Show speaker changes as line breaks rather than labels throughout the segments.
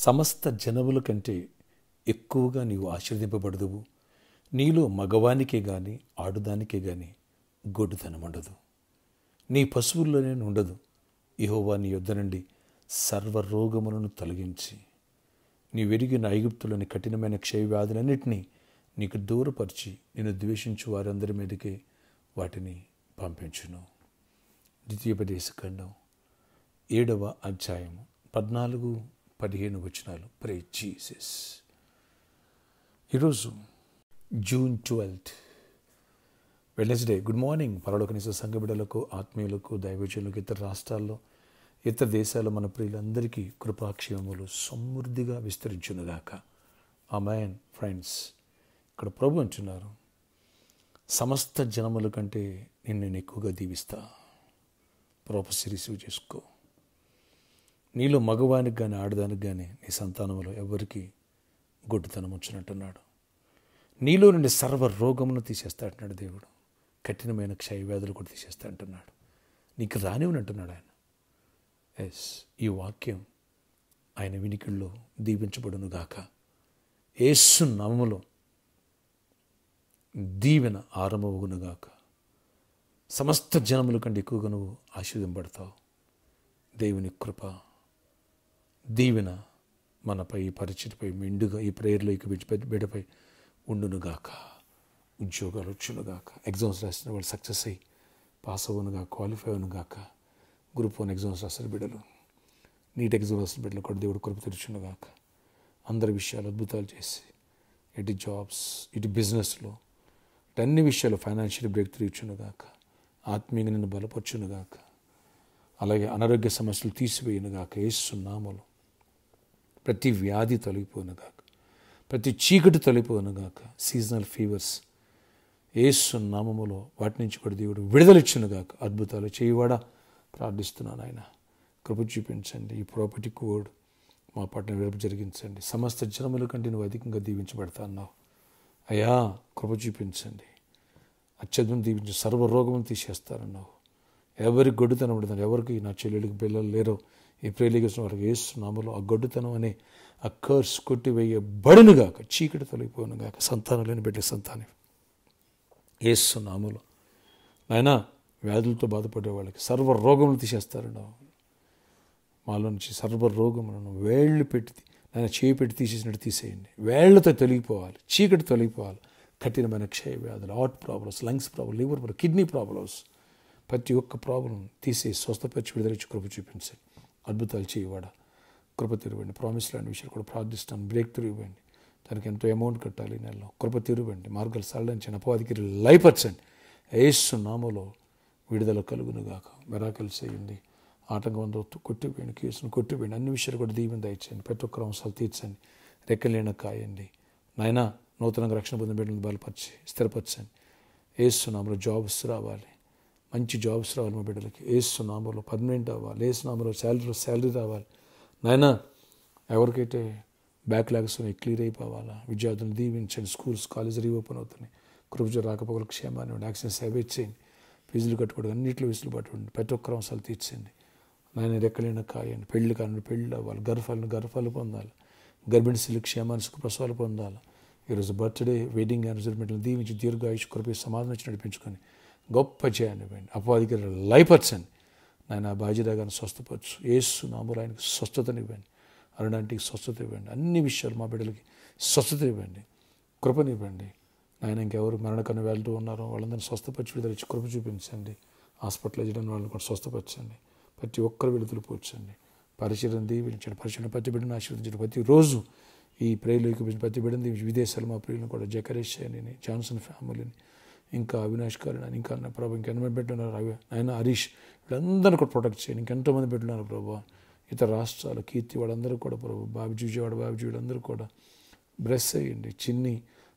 సమస్త జనముల కంటే ఎక్కువగా నీవు ఆశీర్వదింపబడదువు. నీలో మగవానికే గాని ఆడుదానికే గాని గొడ్డుతనం ఉండదు. నీ పశువుల్లోనే ఉండదు. యెహోవా నీ యొద్ద నుండి సర్వరోగములను తొలగించి నీ వెరిగిన ఐగుప్తులోని కఠినమైన క్షయవ్యాధులన్నింటినీ నీకు దూరపరిచి నిన్ను ద్వేషించు వారందరి మీదకే వాటిని పంపించును. ద్వితీయోపదేశకాండం 7వ అధ్యాయము 14-15 వచనాలు. Praise Jesus. ఈరోజు జూన్ 12 వెడ్నెస్డే. గుడ్ మార్నింగ్ పరలోకనీస సంఘ బిడ్డలకు, ఆత్మీయులకు, దైవజనులకు, ఇతర రాష్ట్రాల్లో, ఇతర దేశాల్లో మన ప్రియులందరికీ కృపాక్షేమములు సమృద్ధిగా విస్తరించునుగాక. ఆమేన్. ఫ్రెండ్స్, ఇక్కడ ప్రభు అంటున్నారు, సమస్త జనముల కంటే నేను ఎక్కువగా దీవిస్తా. ప్రాపసీ రిసీవ్ చేసుకో. నీలో మగవానికి కానీ ఆడదానికి కానీ నీ సంతానంలో ఎవరికి గొడ్డుతనం వచ్చినట్టున్నాడు. నీలో నుండి సర్వ రోగమును తీసేస్తా అంటున్నాడు దేవుడు. కఠినమైన క్షయవ్యాధులు కూడా తీసేస్తా అంటున్నాడు. నీకు రానివనంటున్నాడు ఆయన. ఎస్, ఈ వాక్యం ఆయన వినికిల్లో దీవించబడును గాక. యేసు నామములో దీవెన ఆరంభమగును గాక. సమస్త జనముల కంటే ఎక్కువగా నువ్వు ఆశీర్వదింపబడతావు. దేవుని కృప దీవెన మనపై, ఈ పరిచయపై మెండుగా ఈ ప్రేయర్లో బిడ్డపై ఉండునుగాక. ఉద్యోగాలు వచ్చునుగాక. ఎగ్జామ్స్ రాసిన వాళ్ళు సక్సెస్ అయ్యి పాస్ అవ్వనుగాక, క్వాలిఫై అవునుగాక. గ్రూప్ 1 ఎగ్జామ్స్ రాసిన బిడ్డలు, నీట్ ఎగ్జామ్ రాసిన బిడ్డలు కూడా దేవుడు కృప తెరుచునుగాక. అందరి విషయాలు అద్భుతాలు చేసి ఇటు జాబ్స్, ఇటు బిజినెస్లో, ఇటు అన్ని విషయాలు ఫైనాన్షియల్ బ్రేక్ త్రూ ఇచ్చునుగాక. ఆత్మీయంగా నిన్ను బలపరచునుగాక. అలాగే అనారోగ్య సమస్యలు తీసివేయునుగాక. యేసు నామములో ప్రతి వ్యాధి తొలగిపోనుగాక. ప్రతి చీకటి తొలగిపోనుగాక. సీజనల్ ఫీవర్స్ యేసు నామములో వాటి నుంచి కూడా దేవుడు విడుదలిచ్చునుగాక. అద్భుతాలు చేయవాడా ప్రార్థిస్తున్నాను. ఆయన కృప చూపించండి. ఈ ప్రాపర్టీ కోడ్ మా పట్ల విడుపు జరిగించండి. సమస్త జనముల కంటే నువ్వు అధికంగా దీవించబడతా అన్నావు. అయ్యా కృప చూపించండి. అత్యద్భుతం దీవించి సర్వరోగమును తీసేస్తారన్నావు. ఎవరికి గొడ్డుతనం పడుతుంది, ఎవరికి నా చెల్లెలికి పిల్లలు లేరో ఈ ప్రేలికి వచ్చిన వారికి యేసు నామములో ఆ గొడ్డుతనం అనే ఆ కర్స్ కొట్టివేయబడునుగాక. చీకటి తొలగిపోనుగాక. సంతానం లేని బిడ్డ సంతానం యేసు నామములో నాయనా వ్యాధులతో బాధపడే వాళ్ళకి సర్వరోగములు తీసేస్తారన్నావు. మాలో నుంచి సర్వరోగములను వేళ్ళు పెట్టి నాయన చేయి పెట్టి తీసేసినట్టు తీసేయండి. వేళ్లతో తొలగిపోవాలి. చీకటి తొలగిపోవాలి. కఠినమైన క్షయ వ్యాధులు, heart problems, lungs problem, liver problem, kidney problems, ప్రతి ఒక్క ప్రాబ్లం తీసేసి స్వస్థపరిచి విడుదలిచ్చి కృప చూపించండి. అద్భుతాలు చేయవాడా కృప తెరవండి. ప్రామిస్ లాంటి విషయాలు కూడా ప్రార్థిస్తాను. బ్రేక్ త్రూ ఇవ్వండి. దానికి ఎంతో అమౌంట్ కట్టాలి ఈ నెలలో. కృప తెరవండి. మార్గాలు సరళించండి. అపవాదికి లయపరచండి. యేసు నామములో విడుదల కలుగునుగాక. మిరాకిల్స్ చేయండి. ఆటంకం కొట్టివేయండి. కేసును కొట్టివేయండి. అన్ని విషయాలు కూడా దీవెన దయచేయండి. ప్రతి ఒక్కరు అవసరాలు తీర్చండి. రెక్కలేన కాయండి. నాయనా నూతనంగా రక్షణ పొందిన బిడ్డలను బలపరిచి స్థిరపరచండి. యేసు నామములో జాబ్స్ రావాలి. మంచి జాబ్స్ రావాలి మా బిడ్డలకి. యేసు నామములో పర్మనెంట్ అవ్వాలి. యేసు నామములో శాలరీ రావాలి. నాయనా ఎవరికైతే బ్యాక్లాగ్స్ క్లియర్ అయిపోవాలా. విద్యార్థులను దీవించండి. స్కూల్స్, కాలేజీ రీఓపెన్ అవుతున్నాయి. కృపజ రాకపోకల క్షేమాన్ని ఉండి యాక్సిడెంట్స్ అవాయిడ్ చేయండి. ఫీజులు కట్టుకోవడం అన్నింటిలో విసులు పట్టుకోండి. ప్రతి ఒక్కరు అవసరాలు తీర్చండి. నాయన రెక్కలైన కాయండి. పెళ్లి కానీ పెళ్ళి అవ్వాలి. గర్భాలు పొందాలి. గర్భిణీ స్త్రీలు క్షేమాన్ని సుఖప్రసవాలు పొందాలి. ఈరోజు బర్త్డే, వెడ్డింగ్ యానివర్సరీమెంట్లను దీవించి దీర్ఘాయుష్ కృప సమాధానం ఇచ్చి నడిపించుకొని గొప్ప జయాన్ని ఇవ్వండి. అపవాదికి లయపరచండి. నాయన బాధ్యత గారిని స్వస్థపరచు. యేసు నామములో ఆయనకు స్వస్థతనివ్వండి. అరుణాంటికి స్వస్థత ఇవ్వండి. అన్ని విషయాలు మా బిడ్డలకి స్వస్థత ఇవ్వండి. కృపనివ్వండి. నాయన ఇంకెవరు మరణకన్నా వెళ్తూ ఉన్నారో వాళ్ళందరినీ స్వస్థపరిచి విడుదలిచ్చి కృప చూపించండి. హాస్పిటల్ చేయడానికి వాళ్ళని కూడా స్వస్థపరచండి. ప్రతి ఒక్కరు విడుదల పోర్చండి. పరిచయం దీవించండి. పరిచయం ప్రతి బిడ్డను ఆశీర్వదించండి. ప్రతిరోజు ఈ ప్రేయర్లోకి ప్రతి బిడ్డను దీవించి విదేశాలు మా ప్రియులను కూడా జకరేష్ అని, జాన్సన్ ఫ్యామిలీని, ఇంకా అవినాష్ గారిని, ఇంకా అన్న ప్రభు ఇంకెన్నమంది బిడ్డలున్నారు. ఆయన హరీష్ వీళ్ళందరూ కూడా ప్రొటెక్ట్ చేయండి. ఇంకెంతోమంది బిడ్డలున్నారు ప్రభు. ఇతర రాష్ట్రాలు కీర్తి వాళ్ళందరూ కూడా ప్రభు, బాబుజీ విజయవాడ బాబుజీ వీళ్ళందరూ కూడా బ్లెస్ అయ్యండి. చిన్ని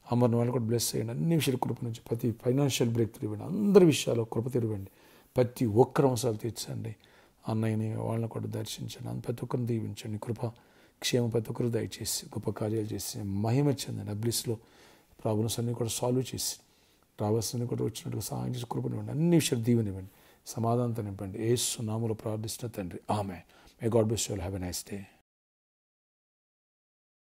అమర్ని వాళ్ళు కూడా బ్లెస్ అయ్యండి. అన్ని విషయాలు కృప నుంచి ప్రతి ఫైనాన్షియల్ బ్రేక్ తిరివ్వండి. అందరి విషయాలు కృప తిరివ్వండి. ప్రతి ఒక్కరు అవసరాలు తీర్చండి. అన్నయ్యని వాళ్ళని కూడా దర్శించండి. ప్రతి ఒక్కరిని దీవించండి. కృప క్షేమం ప్రతి ఒక్కరు దయచేసి గొప్ప కార్యాలు చేసి మహిమ చెందండి. అబ్లిస్లో ప్రాబ్లమ్స్ అన్నీ కూడా సాల్వ్ చేసి రావాల్సిన కూడా వచ్చినట్టుగా సహాయం చేసి కృపనివ్వండి. అన్ని విషయాలు దీవెనివ్వండి. సమాధానంతో నింపండి. యేసు నామములో ప్రార్థిస్తున్న తండ్రి. ఆమేన్. May God bless you all. Have a nice day.